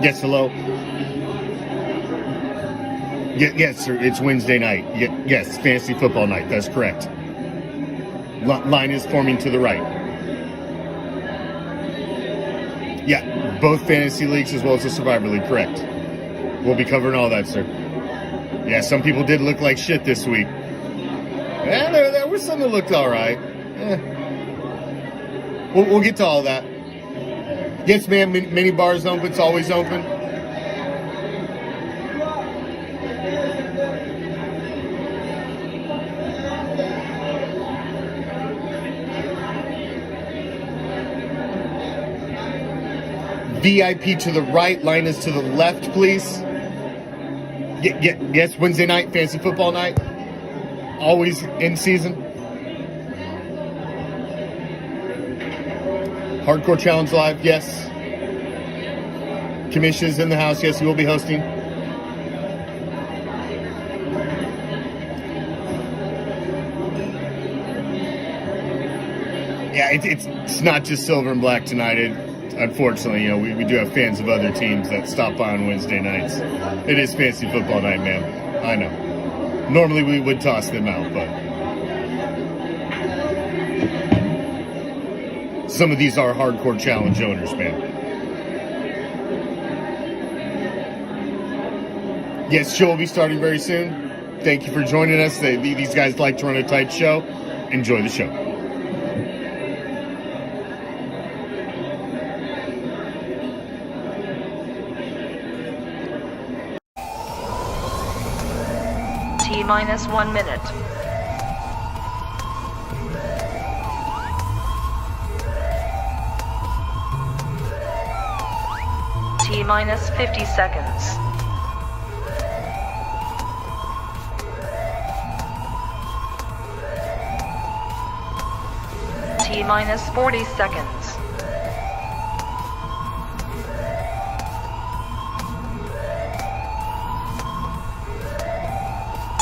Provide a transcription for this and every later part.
Yes, hello. Yes, sir. It's Wednesday night. Yes, fantasy football night. That's correct. Line is forming to the right. Yeah, both fantasy leagues as well as the Survivor League. Correct. We'll be covering all that, sir. Yeah, some people did look like shit this week. Yeah, there was some that looked all right. We'll get to all that. Yes, ma'am. Mini bars open. It's always open. VIP to the right. Line is to the left, please. Yes, Wednesday night, fantasy football night. Always in season. Hardcore Challenge Live, yes. Commish is in the house, yes, he will be hosting. Yeah, it's not just silver and black tonight. Unfortunately, we do have fans of other teams that stop by on Wednesday nights. It is fantasy football night, man. I know. Normally we would toss them out, but some of these are hardcore challenge owners, man. Yes, show will be starting very soon. Thank you for joining us. These guys like to run a tight show. Enjoy the show. T-minus 1 minute. T-minus 50 seconds. T-minus 40 seconds.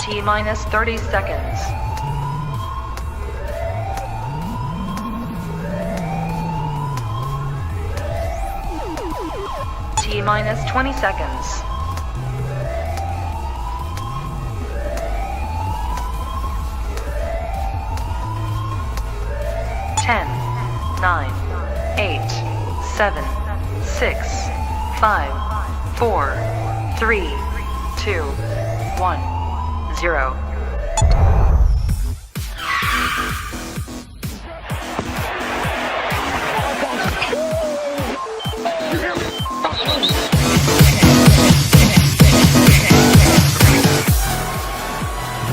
T-minus 30 seconds. T-minus 20 seconds. Ten, 9, 8, 7, 6, 5, 4, 3, 2, 1. 0.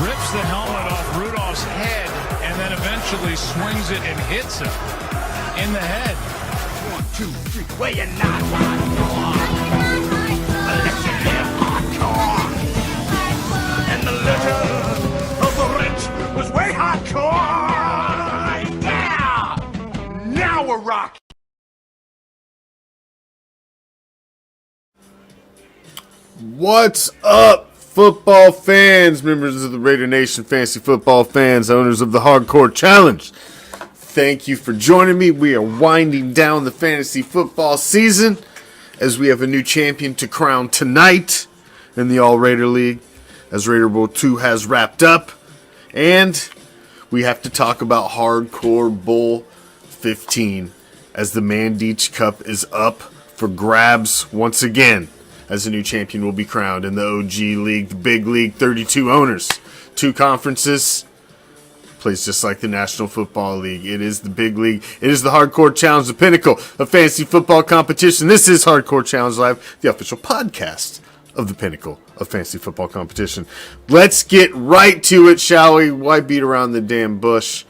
Rips the helmet off Rudolph's head and then eventually swings it and hits him in the head. 1, 2, 3. Well, you're not hardcore. Let you live hardcore. And the letter of the rich was way hardcore. Yeah! Now we're rocking. What's up, football fans, members of the Raider Nation, fantasy football fans, owners of the Hardcore Challenge? Thank you for joining me. We are winding down the fantasy football season as we have a new champion to crown tonight in the All Raider League, as Raider Bowl 2 has wrapped up. And we have to talk about Hardcore Bowl 15 as the Mandich Cup is up for grabs once again, as a new champion will be crowned in the OG League, the Big League, 32 owners, 2 conferences, plays just like the National Football League. It is the Big League. It is the Hardcore Challenge, the pinnacle of fantasy football competition. This is Hardcore Challenge Live, the official podcast of the pinnacle of fantasy football competition. Let's get right to it, shall we? Why beat around the damn bush?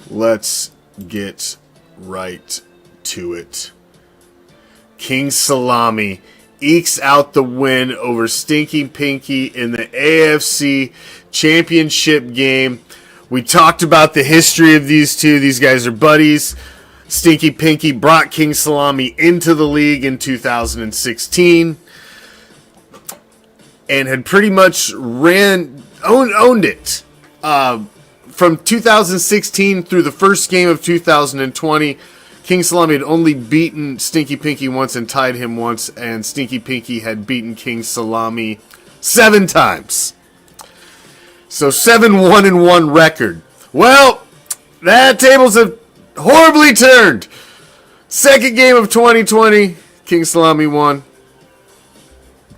Let's get right to it. King Salami ekes out the win over Stinky Pinky in the AFC Championship game. We talked about the history of these two. These guys are buddies. Stinky Pinky brought King Salami into the league in 2016 and had pretty much ran owned it. From 2016 through the first game of 2020, King Salami had only beaten Stinky Pinky once and tied him once, and Stinky Pinky had beaten King Salami 7 times. So 7-1-1 record. Well, that tables have horribly turned. Second game of 2020, King Salami won.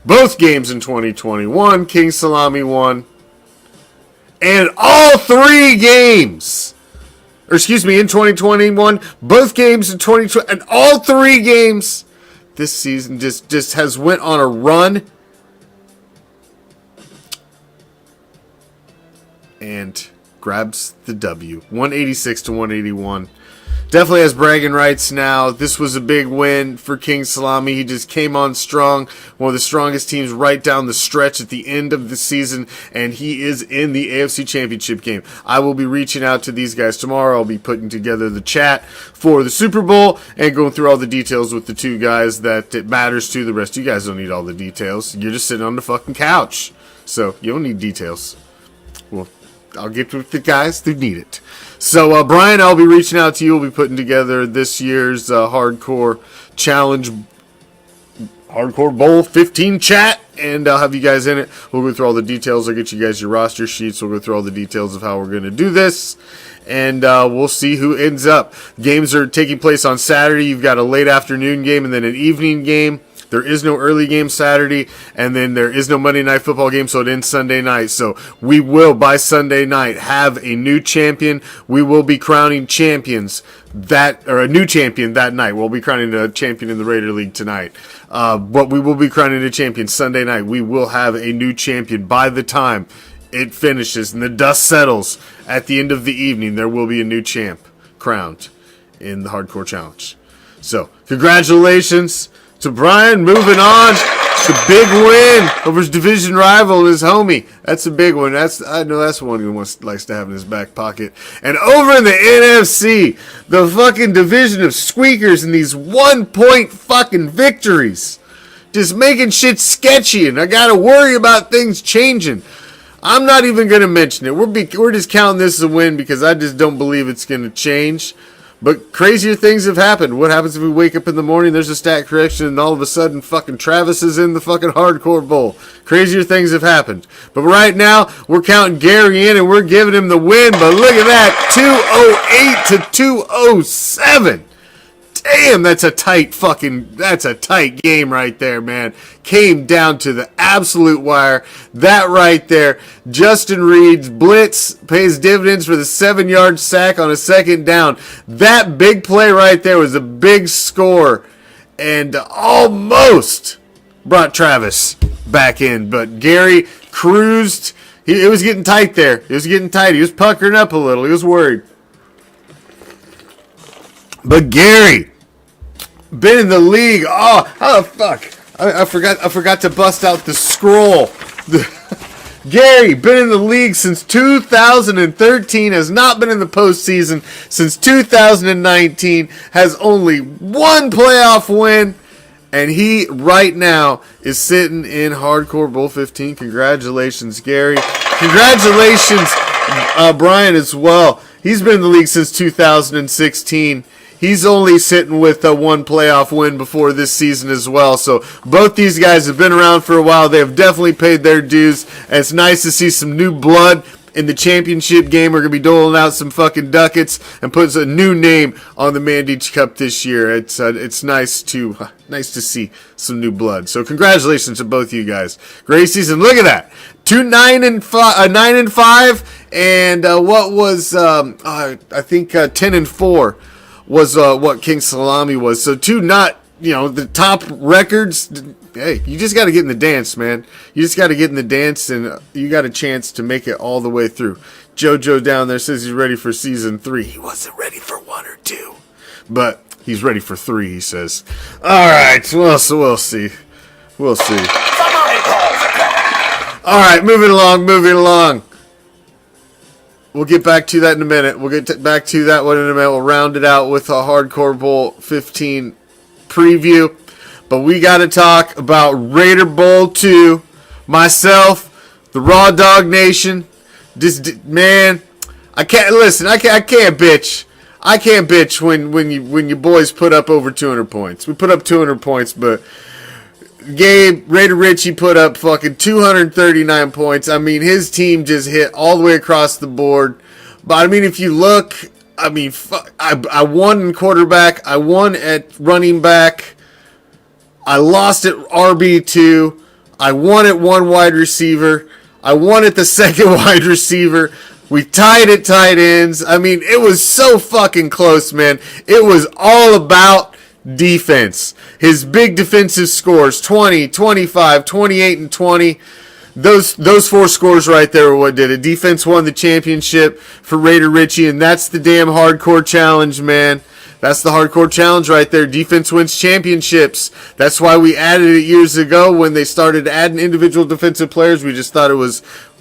Both games in 2021, King Salami won. And all 3 games, in 2021, both games in 2020, and all 3 games this season just has went on a run. And grabs the W, 186-181. Definitely has bragging rights now. This was a big win for King Salami. He just came on strong. One of the strongest teams right down the stretch at the end of the season. And he is in the AFC Championship game. I will be reaching out to these guys tomorrow. I'll be putting together the chat for the Super Bowl and going through all the details with the 2 guys that it matters to. The rest of you guys don't need all the details. You're just sitting on the fucking couch. So you don't need details. Well, I'll get with the guys who need it. So, Brian, I'll be reaching out to you. We'll be putting together this year's Hardcore Challenge, Hardcore Bowl 15 chat, and I'll have you guys in it. We'll go through all the details. I'll get you guys your roster sheets. We'll go through all the details of how we're going to do this, and we'll see who ends up. Games are taking place on Saturday. You've got a late afternoon game and then an evening game. There is no early game Saturday, and then there is no Monday Night Football game, so it ends Sunday night. So we will, by Sunday night, have a new champion. We will be crowning champions a new champion that night. We'll be crowning a champion in the Raider League tonight. But we will be crowning a champion Sunday night. We will have a new champion by the time it finishes and the dust settles at the end of the evening. There will be a new champ crowned in the Hardcore Challenge. So, congratulations to Brian. Moving on, the big win over his division rival, his homie. That's a big one. I know that's one he likes to have in his back pocket. And over in the NFC, the fucking division of squeakers and these 1-point fucking victories, just making shit sketchy, and I gotta worry about things changing. I'm not even gonna mention it. We're just counting this as a win because I just don't believe it's gonna change. But crazier things have happened. What happens if we wake up in the morning, there's a stat correction, and all of a sudden fucking Travis is in the fucking Hardcore Bowl? Crazier things have happened. But right now, we're counting Gary in, and we're giving him the win. But look at that, 208 to 207. Damn, that's a tight game right there, man. Came down to the absolute wire. That right there, Justin Reed's blitz pays dividends for the 7-yard sack on a second down. That big play right there was a big score and almost brought Travis back in. But Gary cruised. It was getting tight there. It was getting tight. He was puckering up a little. He was worried. But Gary, been in the league. Oh, how the fuck? I forgot to bust out the scroll. Gary, been in the league since 2013, has not been in the postseason since 2019, has only 1 playoff win, and he right now is sitting in Hardcore Bowl 15. Congratulations, Gary. Congratulations, Brian, as well. He's been in the league since 2016. He's only sitting with a 1 playoff win before this season as well. So both these guys have been around for a while. They have definitely paid their dues. And it's nice to see some new blood in the championship game. We're going to be doling out some fucking ducats and putting a new name on the Mandich Cup this year. It's nice to see some new blood. So congratulations to both you guys. Great season. Look at that. 9-5, and what was I think 10-4. Was what King Salami was. So 2 not, the top records. Hey, you just got to get in the dance, man. You just got to get in the dance, and you got a chance to make it all the way through. JoJo down there says he's ready for season 3. He wasn't ready for 1 or 2, but he's ready for 3, he says. All right, well, so we'll see. We'll see. All right, moving along. We'll get back to that in a minute. We'll get back to that one in a minute. We'll round it out with a Hardcore Bowl 15 preview. But we got to talk about Raider Bowl 2. Myself, the Raw Dog Nation. Just, man, I can't listen. I can't bitch. I can't bitch when your boys put up over 200 points. We put up 200 points, but Gabe Raider Richie put up fucking 239 points. I mean, his team just hit all the way across the board. But I mean, if you look, I mean, I won in quarterback. I won at running back. I lost at RB2. I won at one wide receiver. I won at the second wide receiver. We tied at tight ends. I mean, it was so fucking close, man. It was all about defense. His big defensive scores, 20, 25, 28, and 20. Those four scores right there were what did it. Defense won the championship for Raider Richie, and that's the damn hardcore challenge, man. That's the hardcore challenge right there. Defense wins championships. That's why we added it years ago when they started adding individual defensive players. We just thought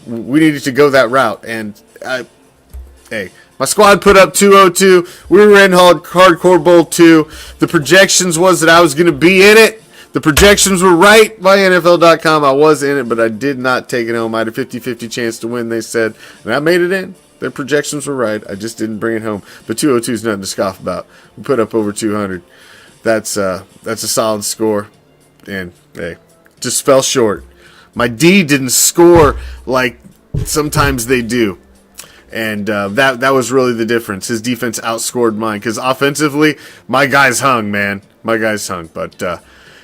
we needed to go that route. And hey, my squad put up 202. We were in Hardcore Bowl 2. The projections was that I was going to be in it. The projections were right by NFL.com. I was in it, but I did not take it home. I had a 50-50 chance to win, they said. And I made it in. Their projections were right. I just didn't bring it home. But 202 is nothing to scoff about. We put up over 200. That's a solid score. And, hey, just fell short. My D didn't score like sometimes they do. And that was really the difference. His defense outscored mine. Because offensively, my guys hung, man. My guys hung. But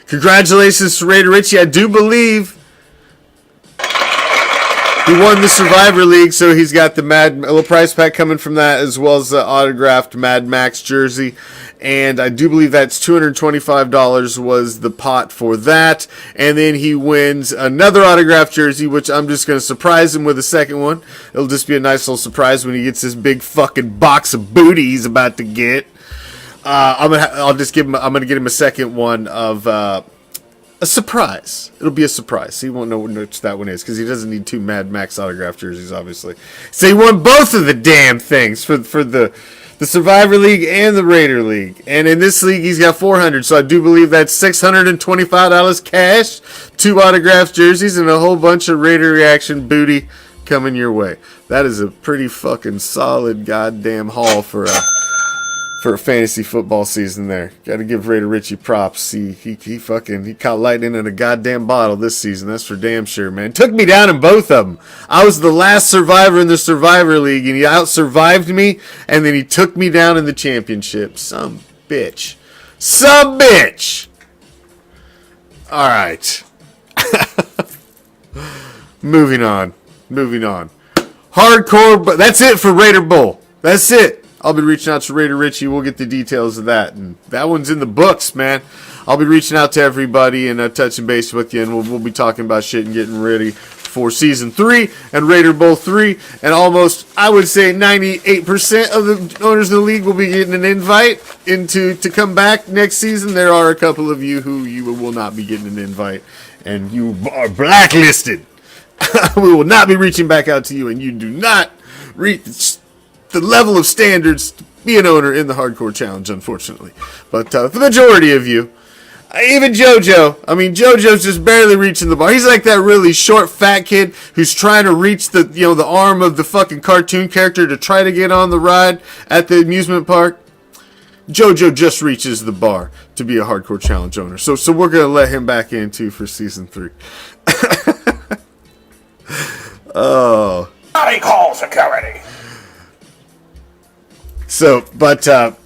congratulations to Raider Richie. I do believe he won the Survivor League, so he's got the a little prize pack coming from that, as well as the autographed Mad Max jersey. And I do believe that's $225 was the pot for that. And then he wins another autographed jersey, which I'm just going to surprise him with a second one. It'll just be a nice little surprise when he gets this big fucking box of booty he's about to get. I'm gonna get him a second one of a surprise. It'll be a surprise. He won't know which that one is because he doesn't need two Mad Max autographed jerseys, obviously. So he won both of the damn things for the Survivor League and the Raider League. And in this league, he's got 400. So I do believe that's $625 cash, 2 autographed jerseys, and a whole bunch of Raider Reaction booty coming your way. That is a pretty fucking solid goddamn haul for a fantasy football season there. Got to give Raider Richie props. He caught lightning in a goddamn bottle this season. That's for damn sure, man. Took me down in both of them. I was the last survivor in the Survivor League, and he out-survived me, and then he took me down in the championship. Some bitch. All right. Moving on. Hardcore, but that's it for Raider Bowl. That's it. I'll be reaching out to Raider Richie. We'll get the details of that. And that one's in the books, man. I'll be reaching out to everybody and touching base with you. And we'll be talking about shit and getting ready for Season 3 and Raider Bowl 3. And almost, I would say, 98% of the owners of the league will be getting an invite to come back next season. There are a couple of you who you will not be getting an invite. And you are blacklisted. We will not be reaching back out to you. And you do not reach the level of standards to be an owner in the Hardcore Challenge, unfortunately. But the majority of you, even JoJo, JoJo's just barely reaching the bar. He's like that really short, fat kid who's trying to reach the arm of the fucking cartoon character to try to get on the ride at the amusement park. JoJo just reaches the bar to be a Hardcore Challenge owner. So we're going to let him back in, too, for Season 3. Oh. Body call security. So, but that's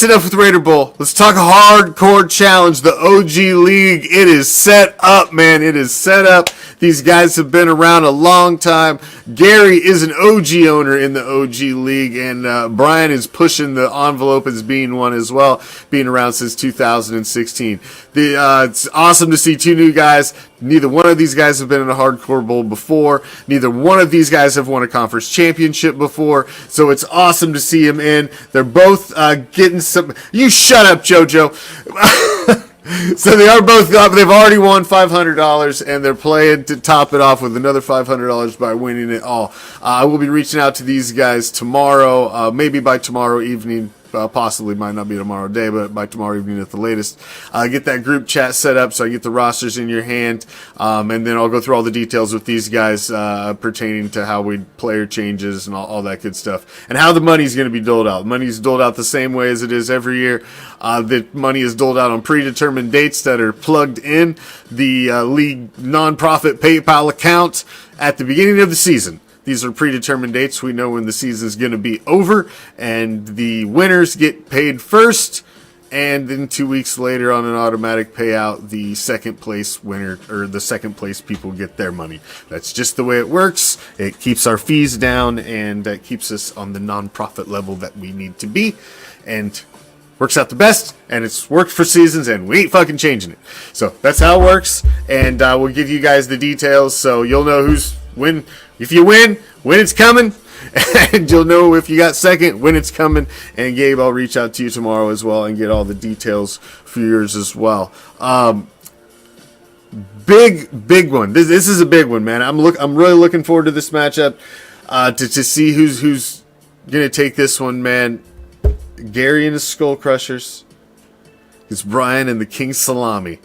enough with Raider Bowl. Let's talk Hardcore Challenge, the OG League. It is set up, man. It is set up. These guys have been around a long time. Gary is an OG owner in the OG League, and Brian is pushing the envelope as being one as well, being around since 2016. It's awesome to see 2 new guys. Neither one of these guys have been in a Hardcore Bowl before. Neither one of these guys have won a conference championship before. So it's awesome to see them in. They're both getting some... You shut up, JoJo. So they are both up. They've already won $500, and they're playing to top it off with another $500 by winning it all. I will be reaching out to these guys tomorrow, maybe by tomorrow evening. possibly might not be tomorrow day, but by tomorrow evening at the latest. Get that group chat set up so I get the rosters in your hand, and then I'll go through all the details with these guys pertaining to how we player changes and all that good stuff, and how the money's going to be doled out. Money's doled out the same way as it is every year. The money is doled out on predetermined dates that are plugged in the league nonprofit PayPal account at the beginning of the season. These are predetermined dates. We know when the season is going to be over, and the winners get paid first, and then 2 weeks later on an automatic payout, the second place winner, or the second place people get their money. That's just the way it works. It keeps our fees down, and it keeps us on the non-profit level that we need to be, and works out the best, and it's worked for seasons, and we ain't fucking changing it. So that's how it works, and we'll give you guys the details so you'll know who's win. If you win, when it's coming, and you'll know if you got second, when it's coming. And Gabe, I'll reach out to you tomorrow as well and get all the details for yours as well. Big one. This is a big one, man. I'm really looking forward to this matchup to see who's gonna take this one, man. Gary and the Skull Crushers. It's Brian and the King Salami.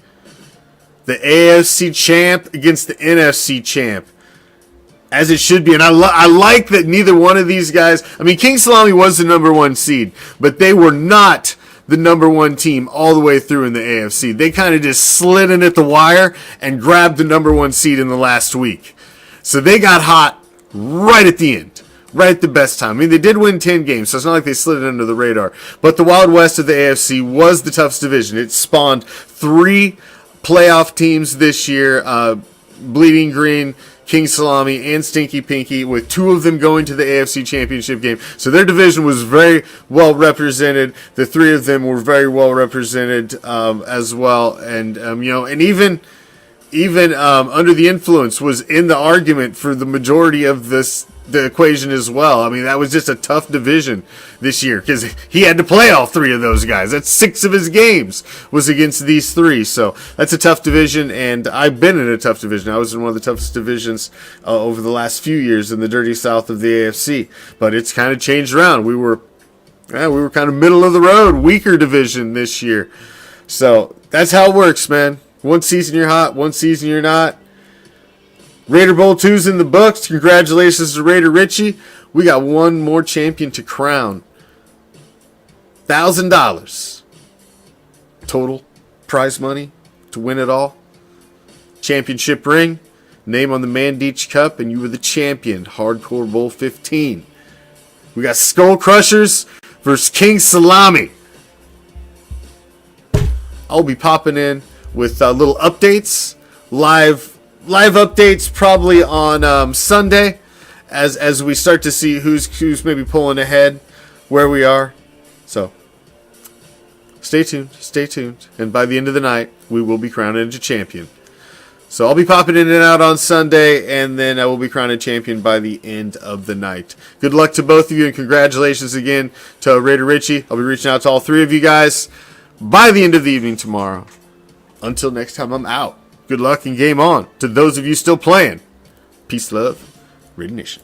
The AFC champ against the NFC champ. As it should be, and I like that neither one of these guys. I mean, King Salami was the number one seed, but they were not the number one team all the way through in the AFC. They kind of just slid in at the wire and grabbed the number one seed in the last week. So they got hot right at the end, right at the best time. I mean, they did win 10 games, so it's not like they slid under the radar. But the Wild West of the AFC was the toughest division. It spawned 3 playoff teams this year: Bleeding Green, King Salami, and Stinky Pinky, with 2 of them going to the AFC Championship game. So their division was very well represented. The 3 of them were very well represented as well. And, and even Under the Influence was in the argument for the majority of the equation as well. I mean, that was just a tough division this year because he had to play all 3 of those guys. That's 6 of his games was against these 3. So that's a tough division, and I've been in a tough division. I was in one of the toughest divisions over the last few years in the dirty south of the AFC, but it's kind of changed around. We were kind of middle of the road, weaker division this year. So that's how it works, man. One season you're hot, one season you're not. Raider Bowl 2's in the books. Congratulations to Raider Richie. We got one more champion to crown. $1,000 total prize money to win it all. Championship ring, name on the Mandeach Cup, and you were the champion. Hardcore Bowl 15. We got Skull Crushers versus King Salami. I'll be popping in with little updates, live updates probably on Sunday as we start to see who's maybe pulling ahead, where we are. So stay tuned, and by the end of the night we will be crowning a champion. So I'll be popping in and out on Sunday, and then I will be crowned a champion by the end of the night. Good luck to both of you, and congratulations again to Raider Richie. I'll be reaching out to all 3 of you guys by the end of the evening tomorrow. Until next time, I'm out. Good luck and game on to those of you still playing. Peace, love, Raider Nation.